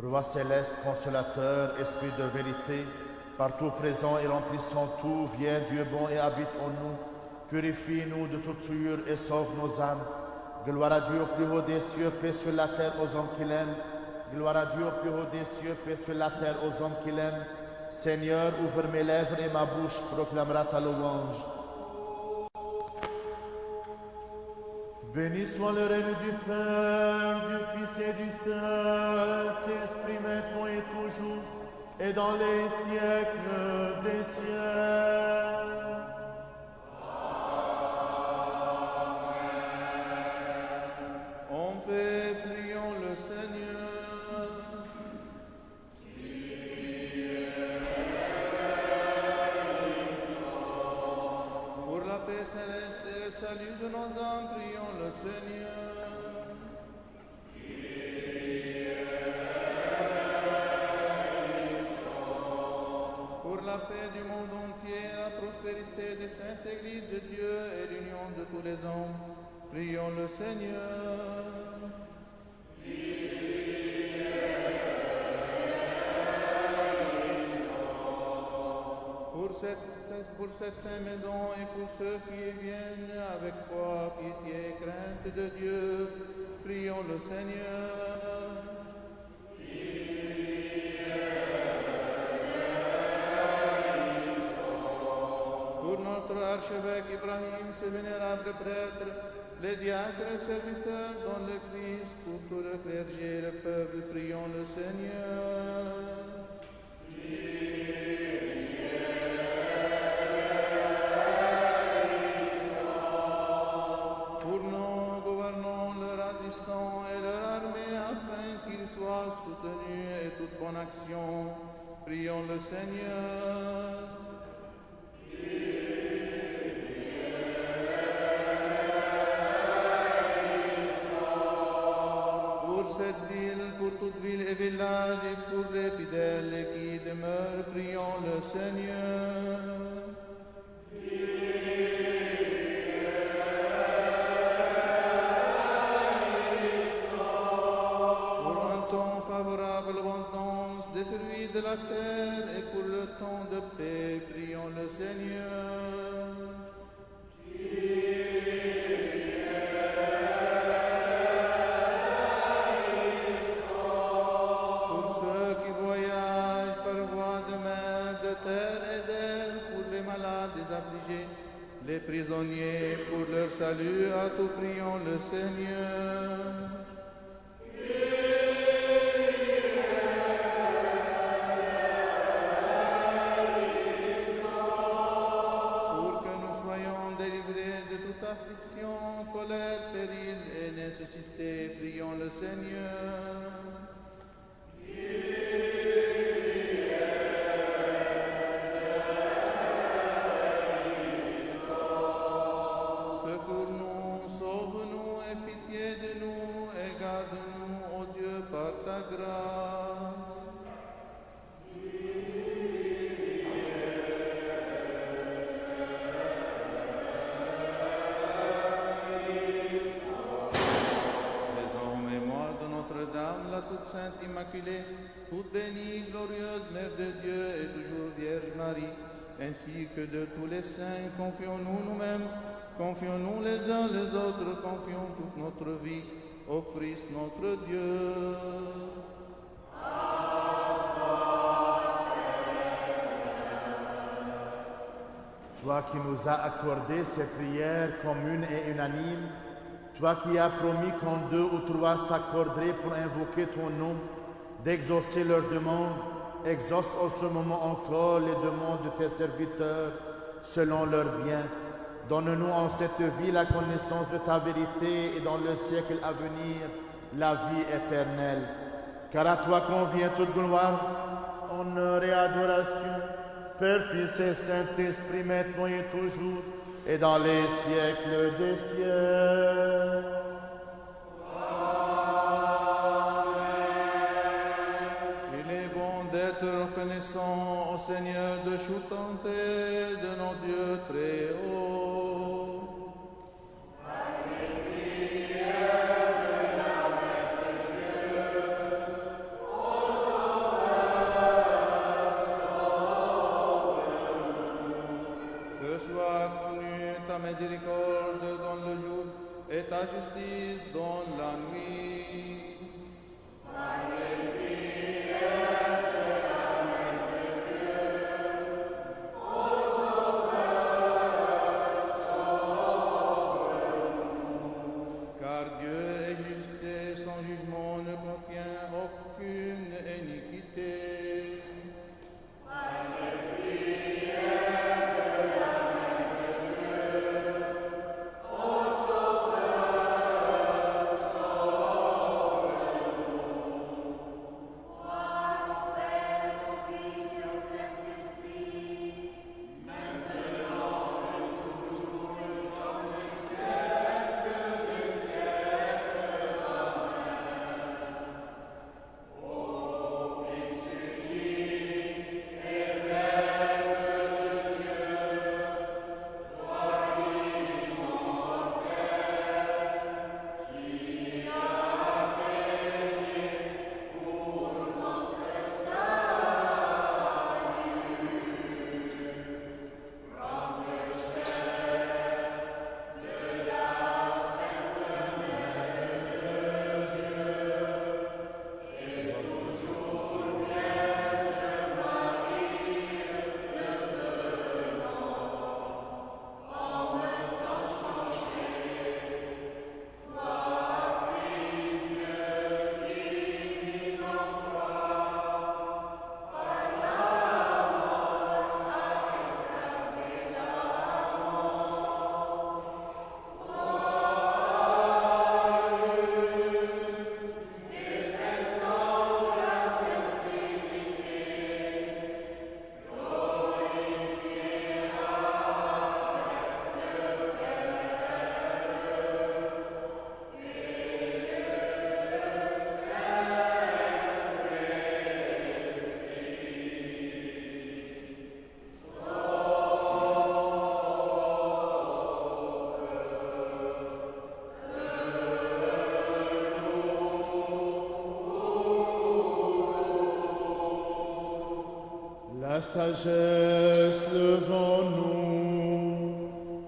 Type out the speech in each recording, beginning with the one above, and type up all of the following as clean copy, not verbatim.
Roi céleste, consolateur, esprit de vérité, partout présent et remplissant tout, viens Dieu bon et habite en nous, purifie-nous de toute souillure et sauve nos âmes. Gloire à Dieu au plus haut des cieux, paix sur la terre aux hommes qui l'aiment. Gloire à Dieu au plus haut des cieux, paix sur la terre aux hommes qui l'aiment. Seigneur, ouvre mes lèvres et ma bouche proclamera ta louange. Béni soit le règne du Père, du Fils et du Saint-Esprit, maintenant et toujours, et dans les siècles des siècles. En paix, prions le Seigneur. Pour la paix céleste et le salut de nos âmes, prions le Seigneur. Pour la paix du monde entier, la prospérité des saintes églises de Dieu et l'union de tous les hommes, prions le Seigneur. Pour cette sainte maison et pour ceux qui y viennent avec foi, pitié et crainte de Dieu, prions le Seigneur. Pour notre archevêque Ibrahim, ce vénérable prêtre, les diacres et serviteurs dans le Christ, pour tout le clergé et le peuple, prions le Seigneur. Pour nos gouvernants, leurs assistants et leur armée, afin qu'ils soient soutenus et toute bonne action, prions le Seigneur. Pour cette ville, pour toute ville et village, et pour les fidèles qui demeurent, prions le Seigneur. Pour un temps favorable, l'abondance des fruits de la terre, et pour le temps de paix, prions le Seigneur. Pour ceux qui voyagent par voie de mer, de terre et d'air, pour les malades, les affligés, les prisonniers, pour leur salut, à tout prions le Seigneur. Pour que nous soyons délivrés de toute affliction, colère, péril et nécessité, prions le Seigneur. Secours-nous, sauve-nous, aie pitié de nous, et garde-nous, ô Dieu, par ta grâce. Les en mémoire de Notre-Dame, la toute sainte Immaculée, toute bénie, glorieuse Mère de Dieu et toujours Vierge Marie, ainsi que de tous les saints, confions-nous nous-mêmes, confions-nous les uns les autres, confions toute notre vie au Christ notre Dieu. Toi qui nous as accordé ces prières communes et unanimes, toi qui as promis qu'en 2 ou 3 s'accorderaient pour invoquer ton nom, d'exaucer leurs demandes, exauce en ce moment encore les demandes de tes serviteurs selon leurs biens. Donne-nous en cette vie la connaissance de ta vérité et dans le siècle à venir la vie éternelle. Car à toi convient toute gloire, honneur et adoration, Père, Fils et Saint-Esprit, maintenant et toujours, et dans les siècles des siècles. Il est bon d'être reconnaissant au Seigneur de chanter de nos dieux très haut. Aux ta justice dans la nuit. Car Dieu est juste et son jugement ne contient aucune iniquité. La sagesse, levons-nous,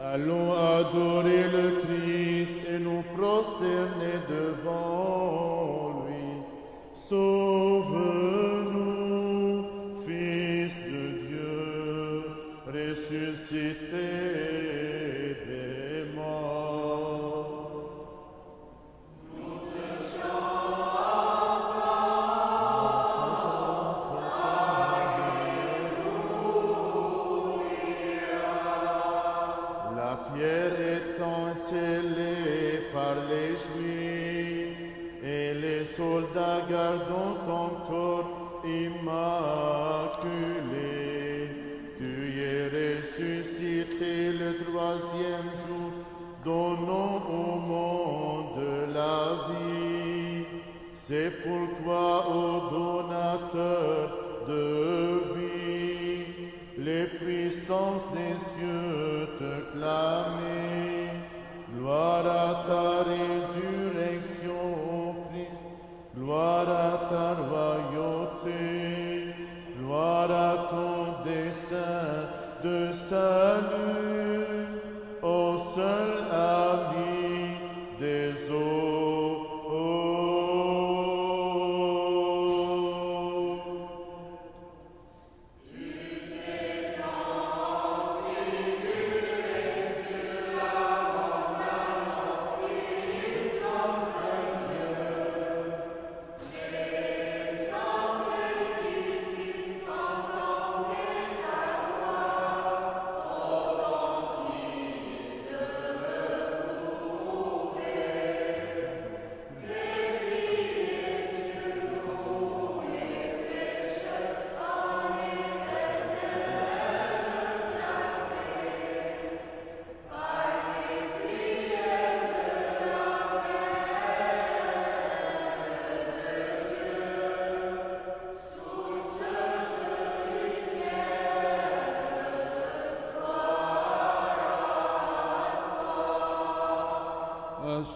allons adorer le Christ et nous prosterner devant lui. Sauve-nous, Fils de Dieu, ressuscité des morts. La pierre étant scellée par les Juifs et les soldats gardant ton corps immaculé, tu es ressuscité le troisième jour, donnant au monde la vie. C'est pourquoi, ô donateur de vie, les puissances des cieux te clament. Gloire à ta résurrection, ô Christ, gloire à ta royauté, gloire à ton dessein de salut, au seul ami des eaux.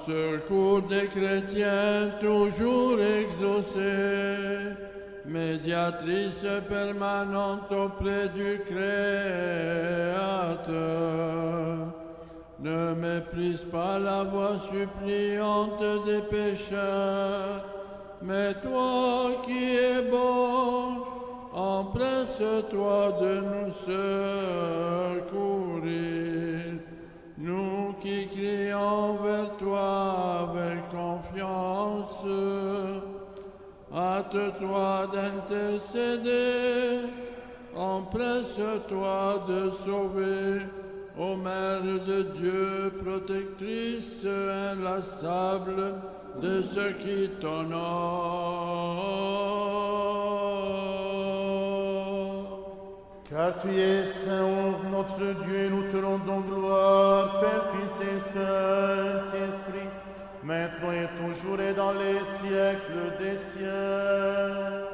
Secours des chrétiens toujours exaucés, médiatrice permanente auprès du Créateur. Ne méprise pas la voix suppliante des pécheurs, mais toi qui es bon, empresse-toi de nous secourir. Nous qui crions vers toi avec confiance, hâte-toi d'intercéder, empresse-toi de sauver, ô Mère de Dieu, protectrice inlassable de ceux qui t'honorent. Car tu es saint, notre Dieu, nous te rendons gloire, Père, Fils et Saint-Esprit, maintenant et toujours et dans les siècles des siècles.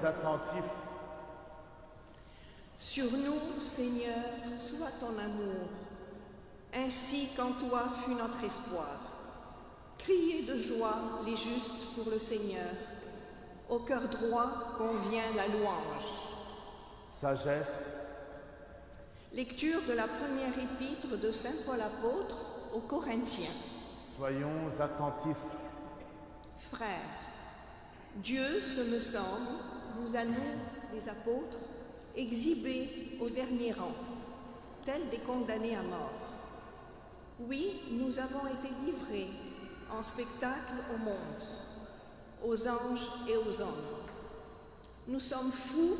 Attentifs. Sur nous, Seigneur, soit ton amour, ainsi qu'en toi fut notre espoir. Criez de joie les justes pour le Seigneur, au cœur droit convient la louange. Sagesse. Lecture de la première épître de saint Paul apôtre aux Corinthiens. Soyons attentifs. Frères, Dieu, ce me semble, vous a nous, les apôtres, exhibés au dernier rang, tels des condamnés à mort. Oui, nous avons été livrés en spectacle au monde, aux anges et aux hommes. Nous sommes fous,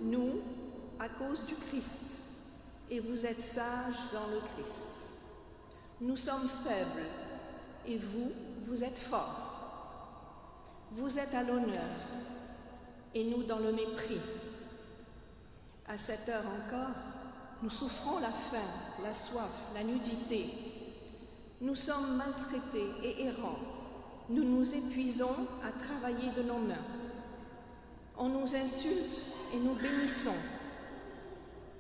nous, à cause du Christ, et vous êtes sages dans le Christ. Nous sommes faibles, et vous, vous êtes forts. Vous êtes à l'honneur, et nous dans le mépris. À cette heure encore, nous souffrons la faim, la soif, la nudité. Nous sommes maltraités et errants. Nous nous épuisons à travailler de nos mains. On nous insulte et nous bénissons.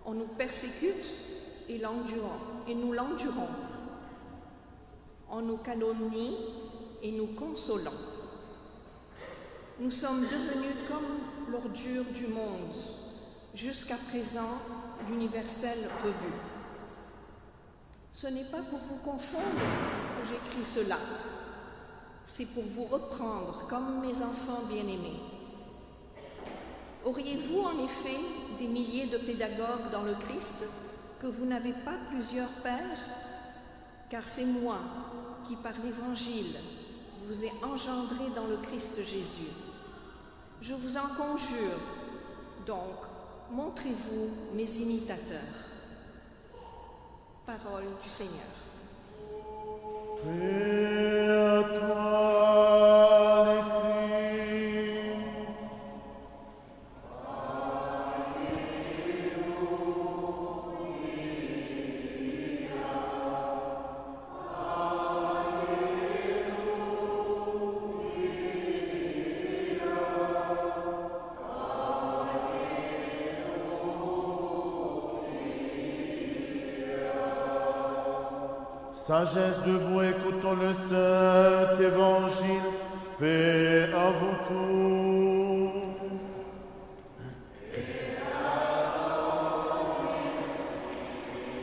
On nous persécute et nous l'endurons. On nous calomnie et nous consolons. Nous sommes devenus comme l'ordure du monde, jusqu'à présent l'universel rebut. Ce n'est pas pour vous confondre que j'écris cela, c'est pour vous reprendre comme mes enfants bien-aimés. Auriez-vous en effet des milliers de pédagogues dans le Christ que vous n'avez pas plusieurs pères? Car c'est moi qui, par l'Évangile, vous ai engendré dans le Christ Jésus. Je vous en conjure, donc, montrez-vous mes imitateurs. Parole du Seigneur. Paix à toi, les Christ. Sagesse debout, écoutons le Saint Évangile. Paix à vous tous.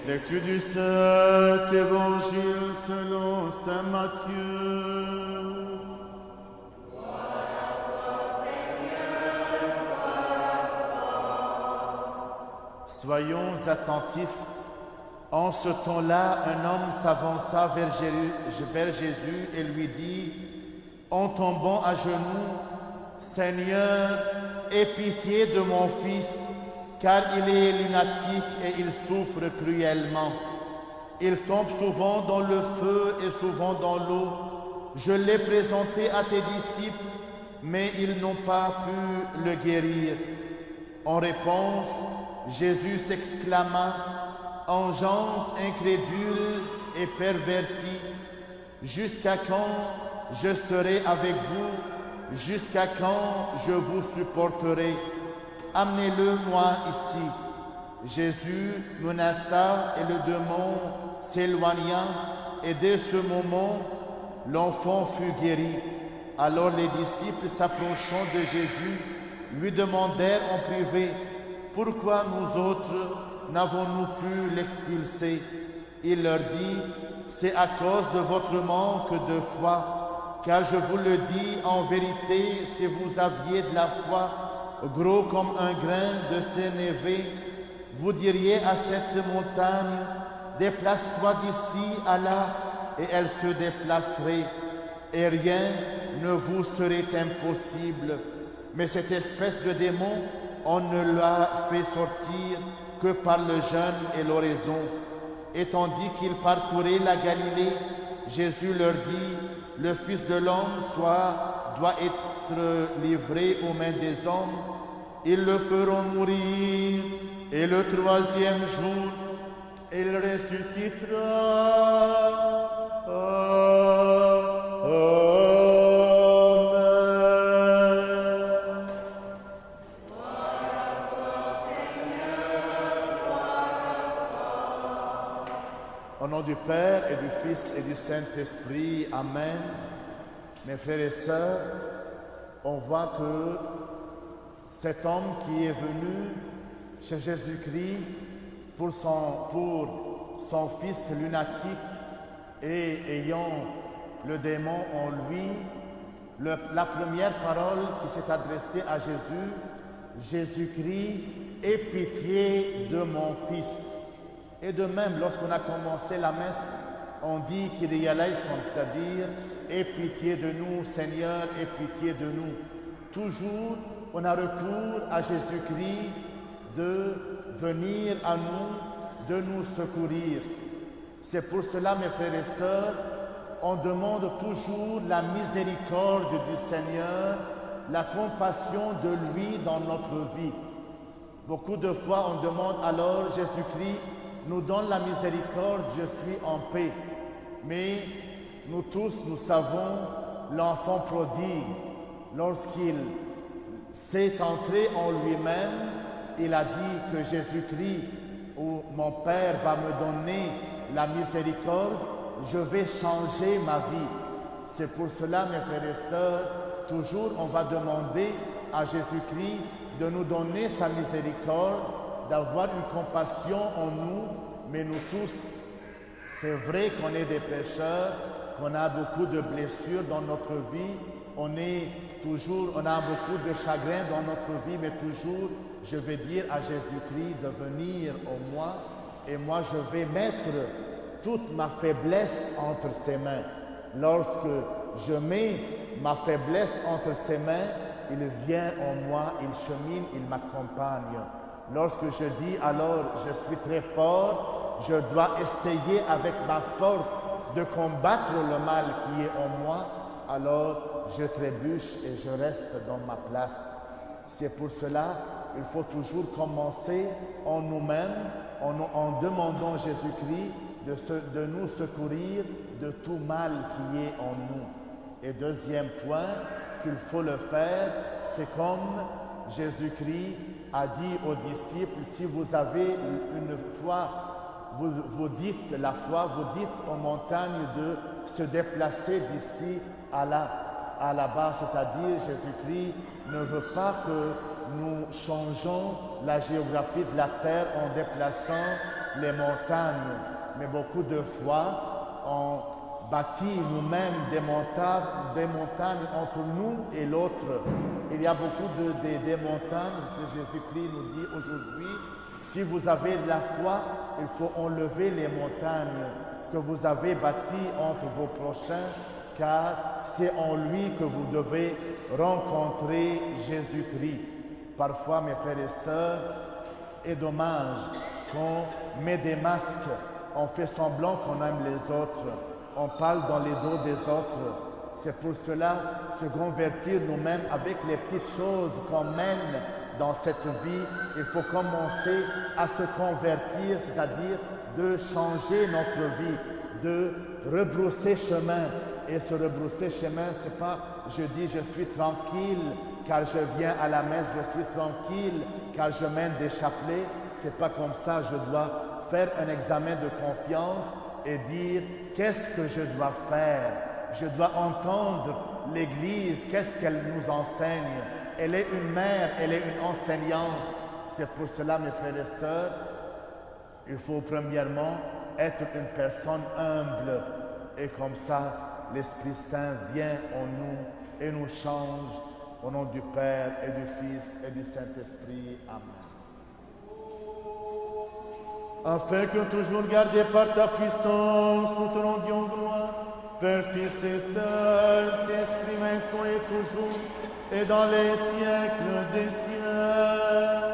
Lecture du Saint Évangile selon Saint Matthieu. Soyons attentifs. En ce temps-là, un homme s'avança vers Jésus et lui dit, en tombant à genoux, « Seigneur, aie pitié de mon fils, car il est lunatique et il souffre cruellement. Il tombe souvent dans le feu et souvent dans l'eau. Je l'ai présenté à tes disciples, mais ils n'ont pas pu le guérir. » En réponse, Jésus s'exclama, « Engeance incrédule et pervertie, jusqu'à quand je serai avec vous? Jusqu'à quand je vous supporterai? Amenez-le moi ici. » Jésus menaça et le démon s'éloigna, et dès ce moment, l'enfant fut guéri. Alors les disciples, s'approchant de Jésus, lui demandèrent en privé, « Pourquoi nous autres n'avons-nous pu l'expulser ?» Il leur dit, « C'est à cause de votre manque de foi, car je vous le dis en vérité, si vous aviez de la foi, gros comme un grain de sénévé, vous diriez à cette montagne, déplace-toi d'ici à là, et elle se déplacerait, et rien ne vous serait impossible. Mais cette espèce de démon, on ne l'a fait sortir que par le jeûne et l'oraison. Et tandis qu'ils parcouraient la Galilée, Jésus leur dit, « Le Fils de l'homme doit être livré aux mains des hommes. Ils le feront mourir, et le troisième jour, il ressuscitera. » Au nom du Père et du Fils et du Saint-Esprit, Amen. Mes frères et sœurs, on voit que cet homme qui est venu chez Jésus-Christ pour son fils lunatique et ayant le démon en lui, la première parole qui s'est adressée à Jésus, Jésus-Christ, aie pitié de mon fils. Et de même, lorsqu'on a commencé la messe, on dit qu'il y a l'éleison, c'est-à-dire « Aie pitié de nous, Seigneur, aie pitié de nous ». Toujours, on a recours à Jésus-Christ de venir à nous, de nous secourir. C'est pour cela, mes frères et sœurs, on demande toujours la miséricorde du Seigneur, la compassion de lui dans notre vie. Beaucoup de fois, on demande alors Jésus-Christ, nous donne la miséricorde, je suis en paix. Mais nous tous, nous savons, l'enfant prodigue, lorsqu'il s'est entré en lui-même, il a dit que Jésus-Christ, ou mon Père va me donner la miséricorde, je vais changer ma vie. C'est pour cela, mes frères et sœurs, toujours on va demander à Jésus-Christ de nous donner sa miséricorde, d'avoir une compassion en nous, mais nous tous, c'est vrai qu'on est des pécheurs, qu'on a beaucoup de blessures dans notre vie, on a beaucoup de chagrin dans notre vie, mais toujours, je vais dire à Jésus-Christ de venir en moi, et moi je vais mettre toute ma faiblesse entre ses mains. Lorsque je mets ma faiblesse entre ses mains, il vient en moi, il chemine, il m'accompagne. Lorsque je dis alors je suis très fort, je dois essayer avec ma force de combattre le mal qui est en moi, alors je trébuche et je reste dans ma place. C'est pour cela qu'il faut toujours commencer en nous-mêmes, en demandant Jésus-Christ de nous secourir de tout mal qui est en nous. Et deuxième point qu'il faut le faire, c'est comme Jésus-Christ a dit aux disciples, si vous avez une foi, vous dites la foi, vous dites aux montagnes de se déplacer d'ici à là-bas, c'est-à-dire Jésus-Christ ne veut pas que nous changeons la géographie de la terre en déplaçant les montagnes, mais beaucoup de fois on bâtit nous-mêmes des montagnes entre nous et l'autre. Il y a beaucoup de montagnes, Jésus-Christ nous dit aujourd'hui, si vous avez de la foi, il faut enlever les montagnes que vous avez bâties entre vos prochains, car c'est en lui que vous devez rencontrer Jésus-Christ. Parfois, mes frères et sœurs, est dommage qu'on met des masques, on fait semblant qu'on aime les autres, on parle dans les dos des autres. C'est pour cela se convertir nous-mêmes avec les petites choses qu'on mène dans cette vie. Il faut commencer à se convertir, c'est-à-dire de changer notre vie, de rebrousser chemin. Et se rebrousser chemin, c'est pas je dis je suis tranquille car je viens à la messe, je suis tranquille car je mène des chapelets. C'est pas comme ça. Je dois faire un examen de confiance et dire qu'est-ce que je dois faire. Je dois entendre l'Église, qu'est-ce qu'elle nous enseigne. Elle est une mère, elle est une enseignante. C'est pour cela, mes frères et sœurs, il faut premièrement être une personne humble. Et comme ça, l'Esprit Saint vient en nous et nous change. Au nom du Père et du Fils et du Saint-Esprit. Amen. Afin que toujours gardé par ta puissance, nous te rendions gloire, Père, Fils et Saint-Esprit, maintenant et toujours, et dans les siècles des siècles.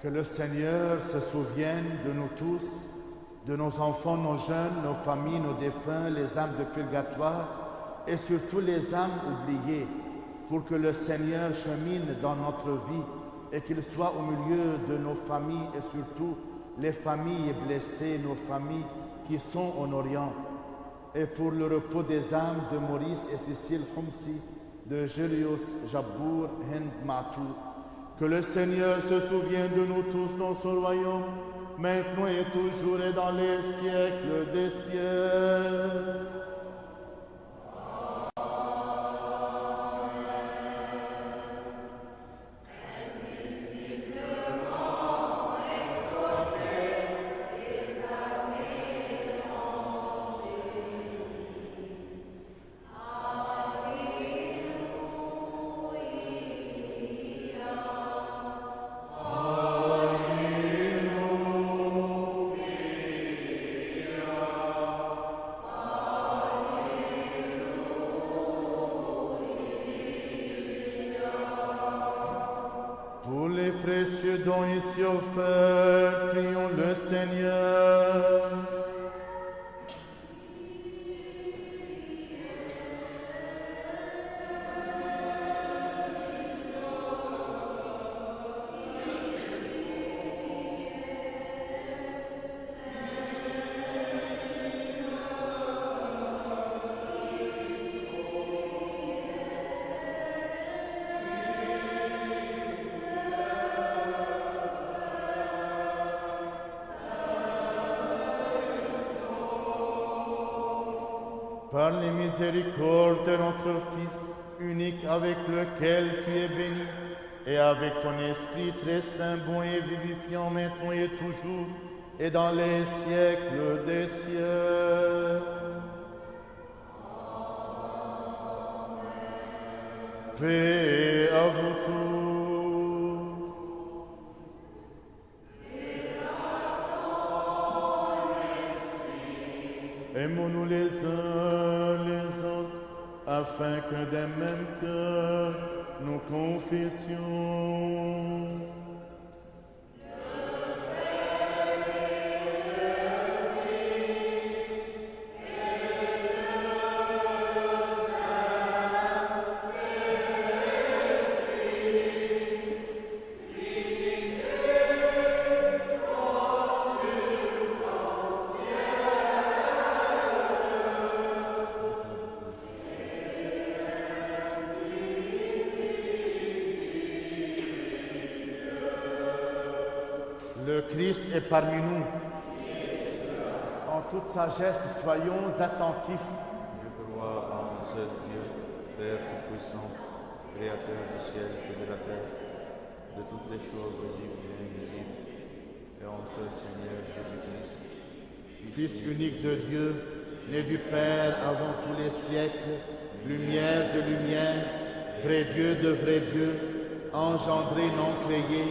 Que le Seigneur se souvienne de nous tous, de nos enfants, nos jeunes, nos familles, nos défunts, les âmes de purgatoire et surtout les âmes oubliées, pour que le Seigneur chemine dans notre vie et qu'il soit au milieu de nos familles et surtout les familles blessées, nos familles qui sont en Orient. Et pour le repos des âmes de Maurice et Cécile Homsi, de Julius Jabbour Hind Matou. Que le Seigneur se souvienne de nous tous dans son royaume, maintenant et toujours et dans les siècles des siècles. Pour les précieux dons ici offerts, prions le Seigneur. Par les miséricordes de notre Fils unique avec lequel tu es béni, et avec ton Esprit très saint, bon et vivifiant maintenant et toujours, et dans les siècles des siècles. Paix à vous tous. Aimons-nous les uns les autres, afin que d'un même cœur nous confessions. Le Christ est parmi nous. En toute sagesse, soyons attentifs. Je crois en un seul Dieu, Père Tout-Puissant, Créateur du ciel et de la terre, de toutes les choses visibles et invisibles, et en un seul Seigneur Jésus-Christ, Fils unique de Dieu, né du Père avant tous les siècles, lumière de lumière, vrai Dieu de vrai Dieu, engendré non créé,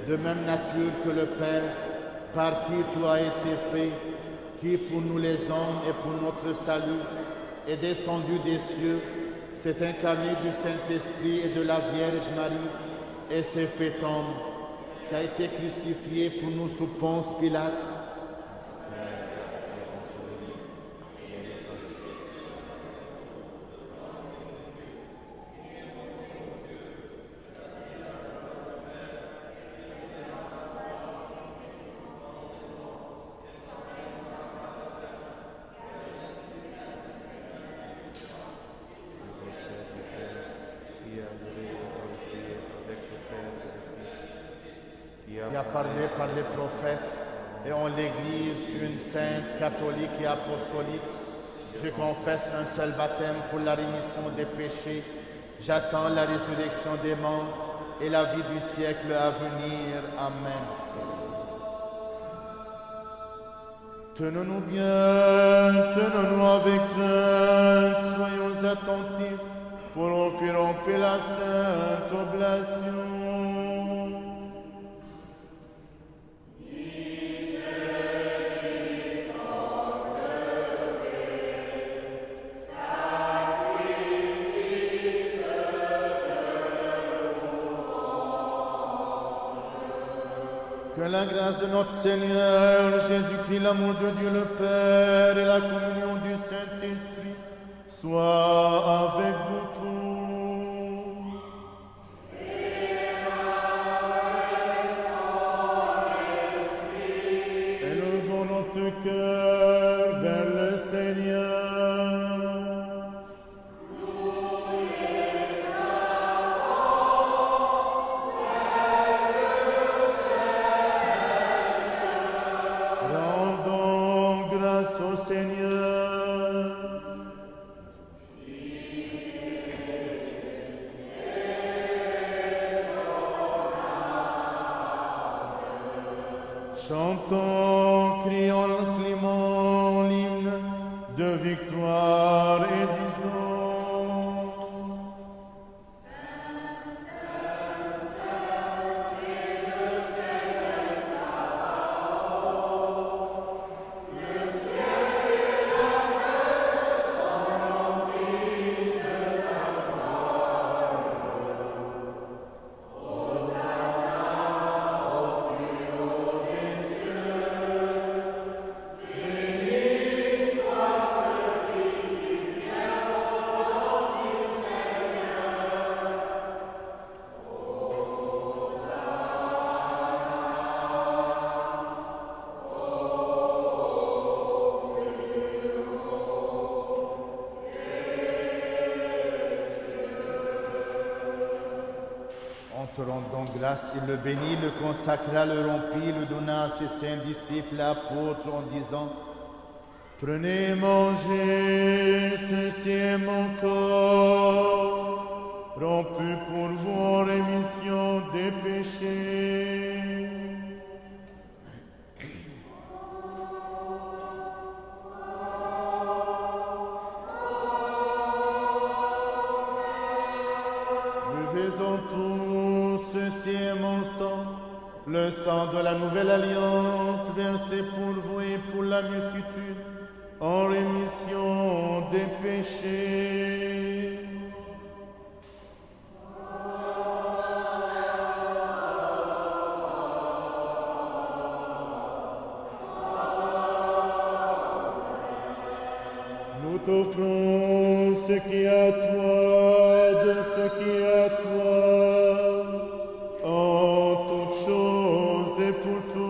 de même nature que le Père, par qui tout a été fait, qui pour nous les hommes et pour notre salut est descendu des cieux, s'est incarné du Saint-Esprit et de la Vierge Marie, et s'est fait homme, qui a été crucifié pour nous sous Ponce Pilate. Qui a parlé par les prophètes, et en l'Église une sainte, catholique et apostolique. Je confesse un seul baptême pour la rémission des péchés. J'attends la résurrection des morts et la vie du siècle à venir. Amen. Tenons-nous bien, tenons-nous avec crainte, soyons attentifs pour offrir en paix la sainte oblation. Que la grâce de notre Seigneur Jésus-Christ, l'amour de Dieu le Père et la communion du Saint-Esprit soient avec vous tous. Élevons notre cœur vers le Seigneur. Rendons grâce au Seigneur. Chantons, crions, clément l'hymne de victoire et disons. Te rendant grâce, il le bénit, le consacra, le rompit, le donna à ses saints disciples, apôtres, en disant: Prenez, mangez, ceci est mon corps, rompu pour vous en rémission des péchés. Buvez-en tous, ceci est mon sang, le sang de la nouvelle alliance, versé pour vous et pour la multitude, en rémission des péchés. Nous t'offrons ce qui est à toi et de ce qui est à toi, en toutes choses et pour tout.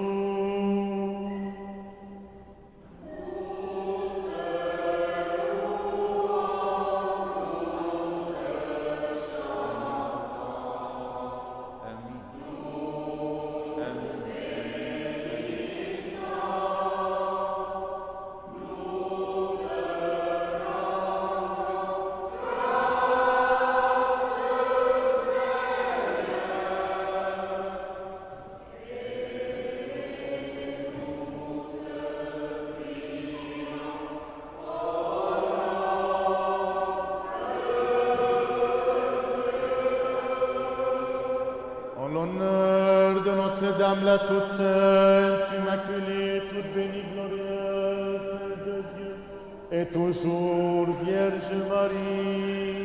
En l'honneur de Notre-Dame, la toute sainte, immaculée, toute bénie, glorieuse, Mère de Dieu, et toujours Vierge Marie.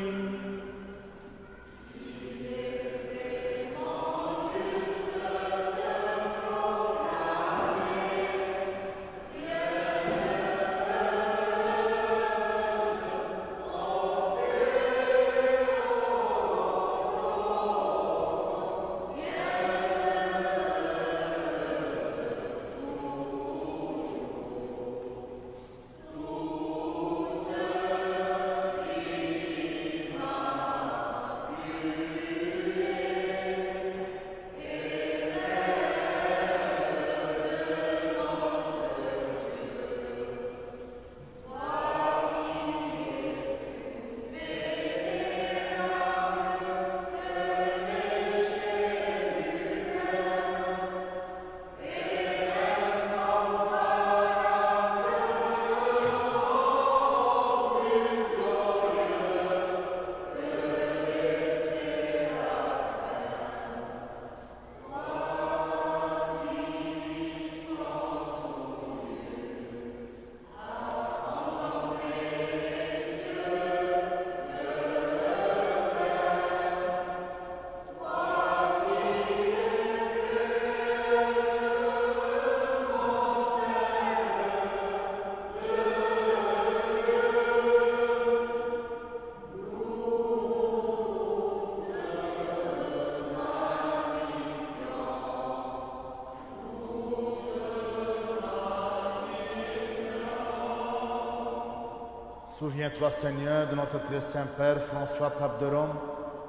Souviens-toi, Seigneur, de notre très saint Père François, pape de Rome,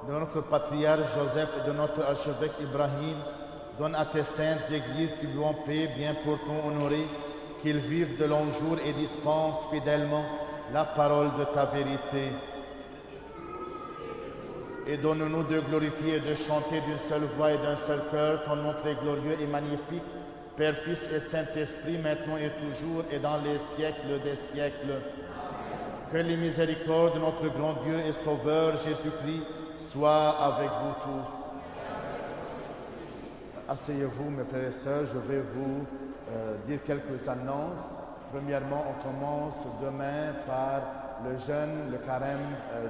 de notre patriarche Joseph et de notre archevêque Ibrahim. Donne à tes saintes églises qui lui ont paix, bien pour ton honorer, qu'ils vivent de longs jours et dispensent fidèlement la parole de ta vérité. Et donne-nous de glorifier et de chanter d'une seule voix et d'un seul cœur ton nom très glorieux et magnifique, Père, Fils et Saint-Esprit, maintenant et toujours et dans les siècles des siècles. Que les miséricordes de notre grand Dieu et Sauveur Jésus-Christ soient avec vous tous. Asseyez-vous, mes frères et sœurs, je vais vous dire quelques annonces. Premièrement, on commence demain par le jeûne, le carême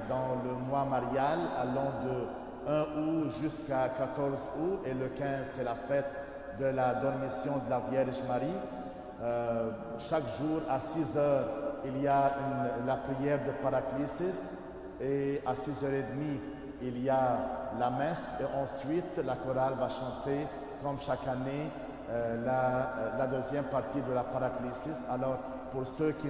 dans le mois marial, allant de 1 août jusqu'à 14 août, et le 15, c'est la fête de la Dormition de la Vierge Marie. Chaque jour, à 6 heures, il y a la prière de Paraclisis, et à 6h30, il y a la messe, et ensuite, la chorale va chanter, comme chaque année, la deuxième partie de la Paraclisis. Alors, pour ceux qui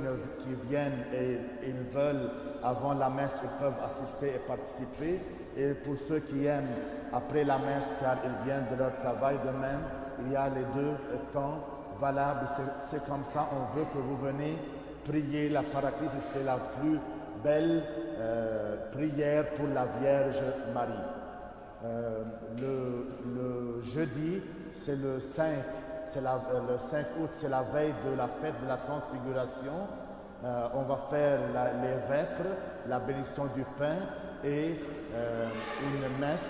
viennent et ils veulent, avant la messe, ils peuvent assister et participer. Et pour ceux qui aiment, après la messe, car ils viennent de leur travail de même, il y a les deux temps valables. C'est comme ça, on veut que vous venez prier la Paraclisis. C'est la plus belle prière pour la Vierge Marie. Le jeudi, c'est le 5. Le 5 août, c'est la veille de la fête de la Transfiguration. On va faire les vêpres, la bénédiction du pain et une messe.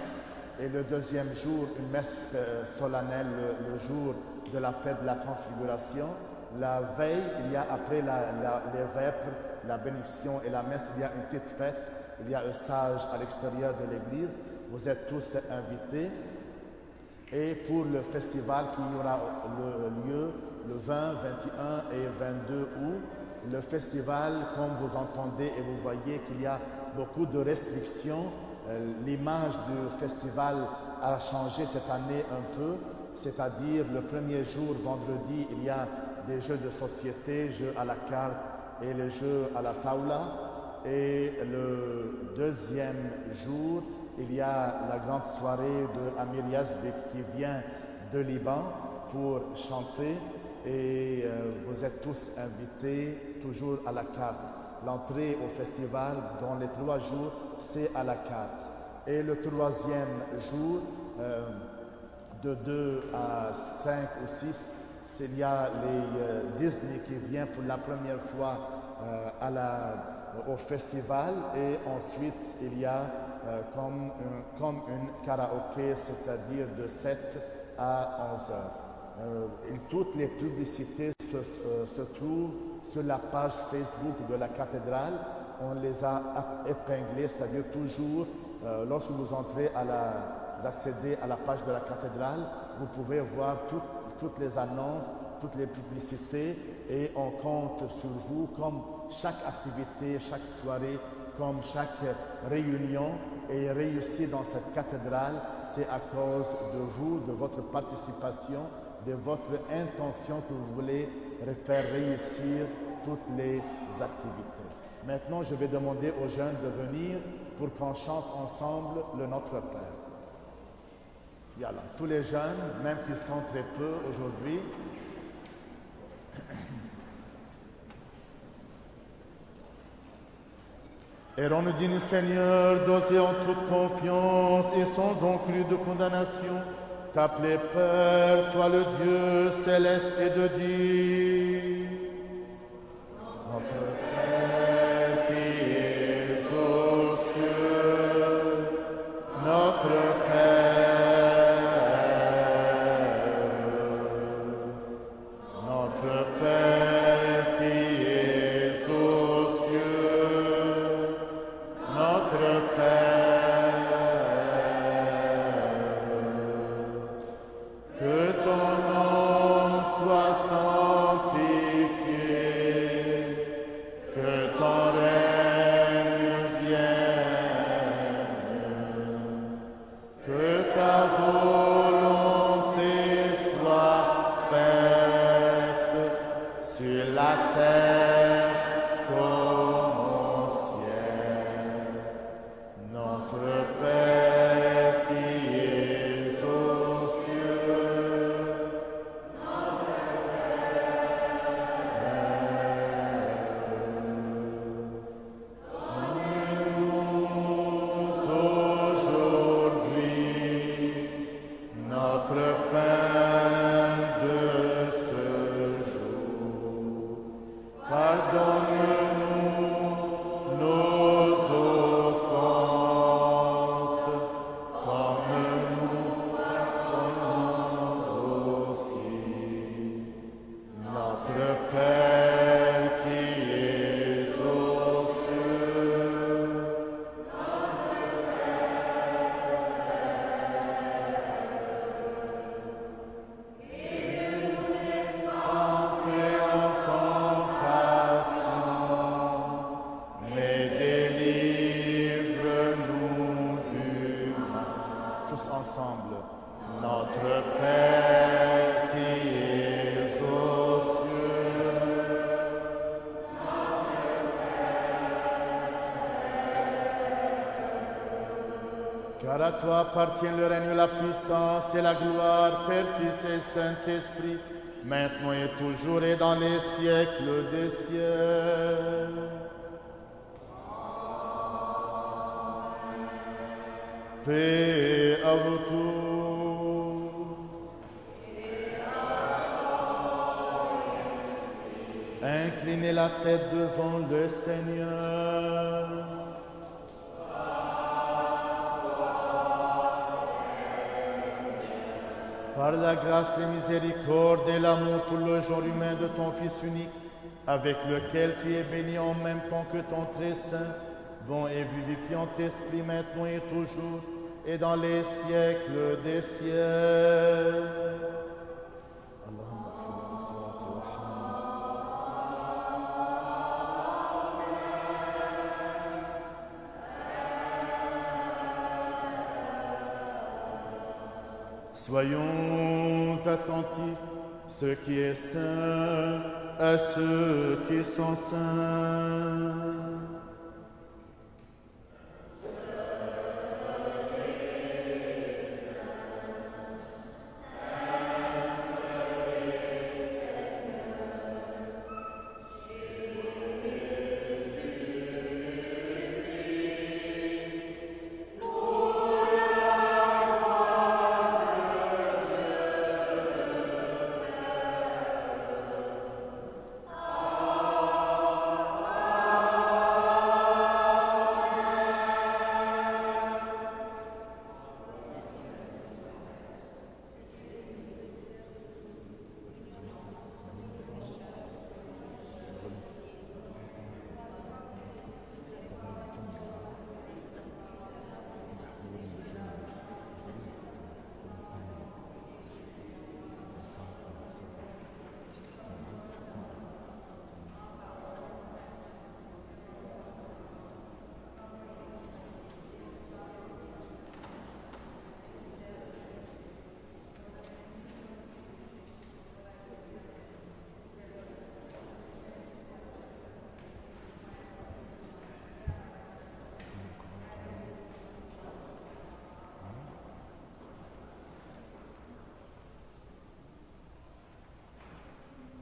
Et le deuxième jour, une messe solennelle le jour de la fête de la Transfiguration. La veille, il y a après les vêpres, la bénédiction et la messe, il y a une petite fête. Il y a un sage à l'extérieur de l'église. Vous êtes tous invités. Et pour le festival qui aura lieu le 20, 21 et 22 août, le festival, comme vous entendez et vous voyez qu'il y a beaucoup de restrictions, l'image du festival a changé cette année un peu, c'est-à-dire le premier jour, vendredi, il y a des jeux de société, jeux à la carte et les jeux à la taula, et le deuxième jour, il y a la grande soirée de Amir Yazdik qui vient de Liban pour chanter, et vous êtes tous invités, toujours à la carte. L'entrée au festival dans les 3 jours, c'est à la carte. Et le troisième jour, de 2 à 5 ou 6, il y a les Disney qui vient pour la première fois au festival, et ensuite il y a comme une karaoké, c'est-à-dire de 7 à 11 heures. Toutes les publicités se trouvent sur la page Facebook de la cathédrale. On les a épinglées, c'est-à-dire toujours, lorsque vous entrez vous accédez à la page de la cathédrale, vous pouvez voir toutes les annonces, toutes les publicités, et on compte sur vous comme chaque activité, chaque soirée, comme chaque réunion est réussie dans cette cathédrale. C'est à cause de vous, de votre participation, de votre intention que vous voulez faire réussir toutes les activités. Maintenant, je vais demander aux jeunes de venir pour qu'on chante ensemble le Notre Père. Yalla, tous les jeunes, même qui sont très peu aujourd'hui. Et rends-nous dignes, Seigneur, d'oser en toute confiance et sans enclus de condamnation, t'appeler Père, toi le Dieu céleste, et de dire: Notre Père qui es aux cieux, notre Père, notre Père qui es aux cieux, notre Père, que ton nom soit sanctifié. Car à toi appartient le règne, la puissance et la gloire, Père, Fils et Saint-Esprit, maintenant et toujours et dans les siècles des siècles. Paix à vous tous. Inclinez la tête devant le Seigneur. Par la grâce, la miséricorde et l'amour pour le genre humain de ton Fils unique, avec lequel tu es béni en même temps que ton très saint, bon et vivifiant esprit, maintenant et toujours, et dans les siècles des siècles. Soyons attentifs, ce qui est saint, à ceux qui sont saints.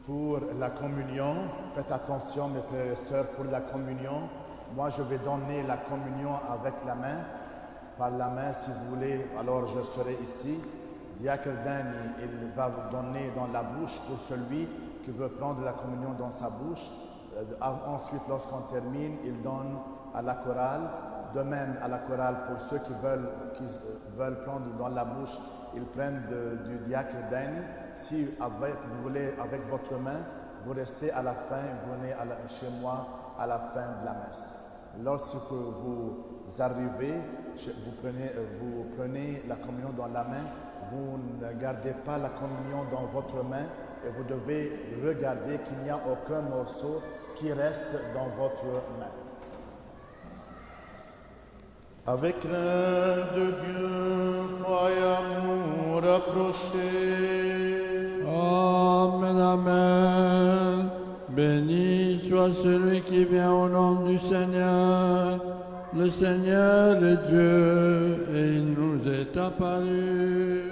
Pour la communion, faites attention mes frères et sœurs, pour la communion, moi je vais donner la communion avec la main, par la main si vous voulez, alors je serai ici. Diacre Dani, il va vous donner dans la bouche pour celui qui veut prendre la communion dans sa bouche. Ensuite, lorsqu'on termine, il donne à la chorale. De même à la chorale, pour ceux qui veulent prendre dans la bouche, ils prennent du diacre Dani. Si vous voulez avec votre main, vous restez à la fin, vous venez chez moi à la fin de la messe. Lorsque vous arrivez, vous prenez la communion dans la main, vous ne gardez pas la communion dans votre main et vous devez regarder qu'il n'y a aucun morceau qui reste dans votre main. Avec crainte de Dieu, foi et amour rapprochés. Amen, amen. Béni soit celui qui vient au nom du Seigneur. Le Seigneur est Dieu et il nous est apparu.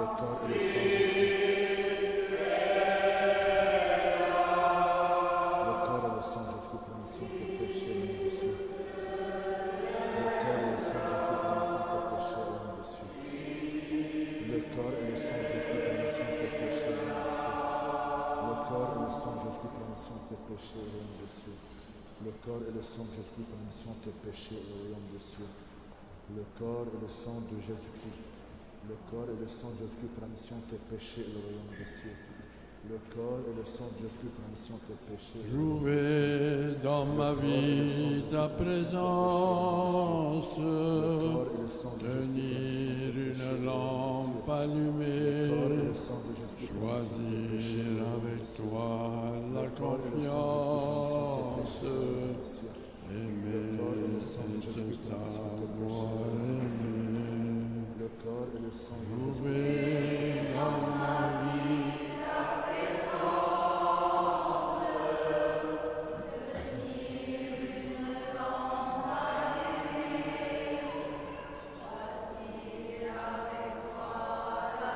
le corps et le sang de Jésus. Le corps et le sang de Jésus pour la mission de tes péchés, l'homme dessus. Le corps et le sang de Jésus pour la mission de tes péchés, l'homme dessus. Le corps et le sang de Jésus pour la mission de tes péchés, l'homme dessus. Le corps et le sang de Jésus pour la mission de tes péchés, l'homme dessus. Le corps et le sang de Jésus pour la mission de tes péchés, le royaume des cieux. Le corps et le sang de Jésus-Christ. Le corps et le sang de Jésus pour la mission de tes péchés, le royaume des cieux. Le corps et le sang de Jésus pour la mission de tes péchés. Jouez dans ma vie ta présence, tenir une lampe allumée, choisir avec toi la confiance, aimer c'est savoir aimer. Le corps et le sang de Jouez dans ma vie.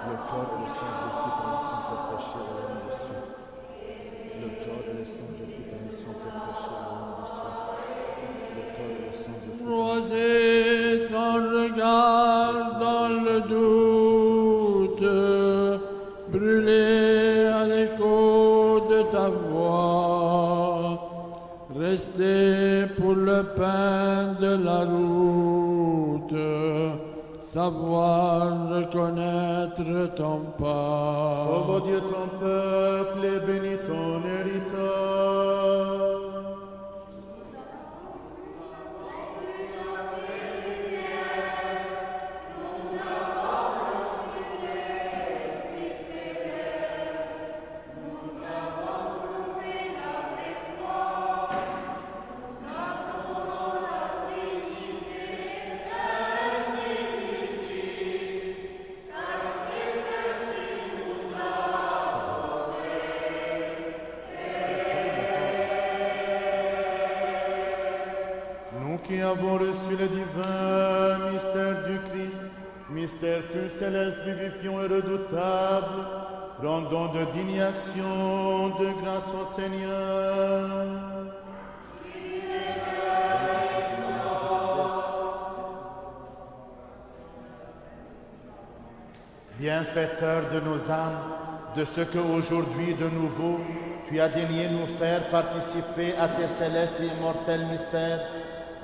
Le corps et le sang de Jésus pour la mission de tes péchés, le royaume des cieux. Le corps et le sang de Jésus pour la mission de tes péchés, le royaume des cieux. Le corps et le sang de Jésus. Croisez ton regard dans le doute, brûlez à l'écho de ta voix, restez pour le pain de la route, savoir reconnaître ton pas. Sauve Dieu ton peuple et bénis ton héritage. Qui avons reçu le divin mystère du Christ, mystère plus céleste, vivifiant et redoutable, rendons de dignes actions de grâce au Seigneur. Bienfaiteur de nos âmes, de ce que aujourd'hui de nouveau tu as daigné nous faire participer à tes célestes et immortels mystères,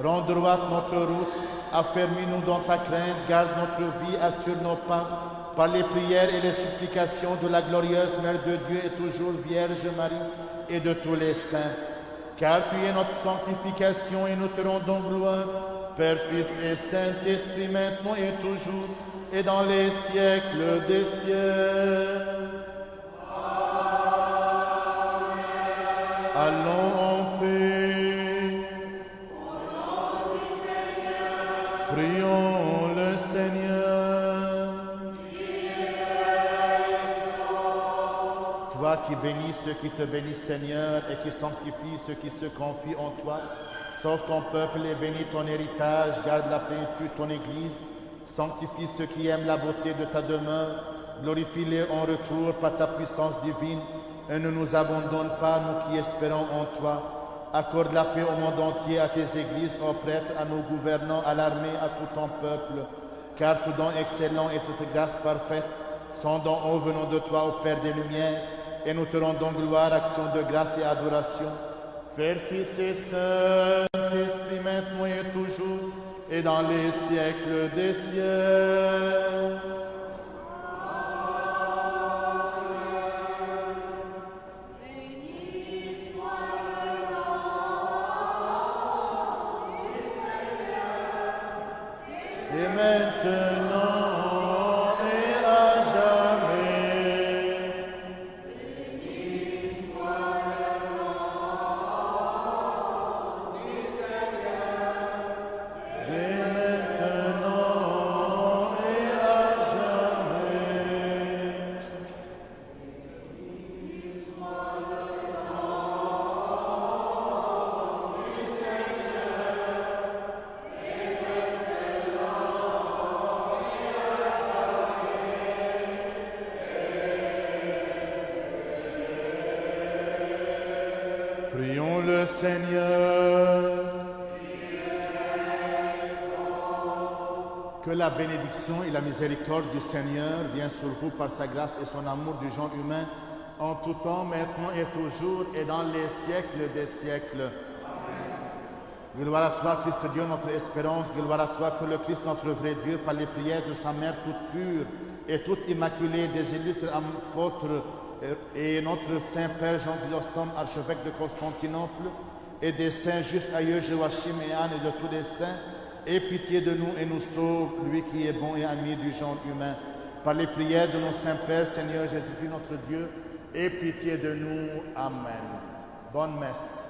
rends droite notre route, affermis-nous dans ta crainte, garde notre vie, assure nos pas, par les prières et les supplications de la glorieuse Mère de Dieu et toujours Vierge Marie et de tous les saints. Car tu es notre sanctification et nous te rendons gloire, Père, Fils et Saint-Esprit, maintenant et toujours, et dans les siècles des siècles. Allons en paix. Prions le Seigneur. Toi qui bénis ceux qui te bénissent, Seigneur, et qui sanctifies ceux qui se confient en toi, sauve ton peuple et bénis ton héritage, garde la plénitude de ton Église, sanctifie ceux qui aiment la beauté de ta demeure, glorifie-les en retour par ta puissance divine, et ne nous abandonne pas, nous qui espérons en toi. Accorde la paix au monde entier, à tes églises, aux prêtres, à nos gouvernants, à l'armée, à tout ton peuple. Car tout don excellent et toute grâce parfaite sont dons haut venant de toi, ô Père des Lumières, et nous te rendons gloire, action de grâce et adoration. Père, Fils et Saint-Esprit, maintenant et toujours, et dans les siècles des siècles. Prions le Seigneur. Que la bénédiction et la miséricorde du Seigneur viennent sur vous par sa grâce et son amour du genre humain, en tout temps, maintenant et toujours, et dans les siècles des siècles. Amen. Gloire à toi, Christ Dieu, notre espérance. Gloire à toi, que le Christ, notre vrai Dieu, par les prières de sa mère toute pure et toute immaculée, des illustres apôtres et notre Saint-Père Jean Chrysostome, archevêque de Constantinople, et des saints justes aïeux Joachim et Anne et de tous les saints, aie pitié de nous et nous sauve, lui qui est bon et ami du genre humain. Par les prières de nos saints-pères, Seigneur Jésus-Christ notre Dieu, aie pitié de nous. Amen. Bonne messe.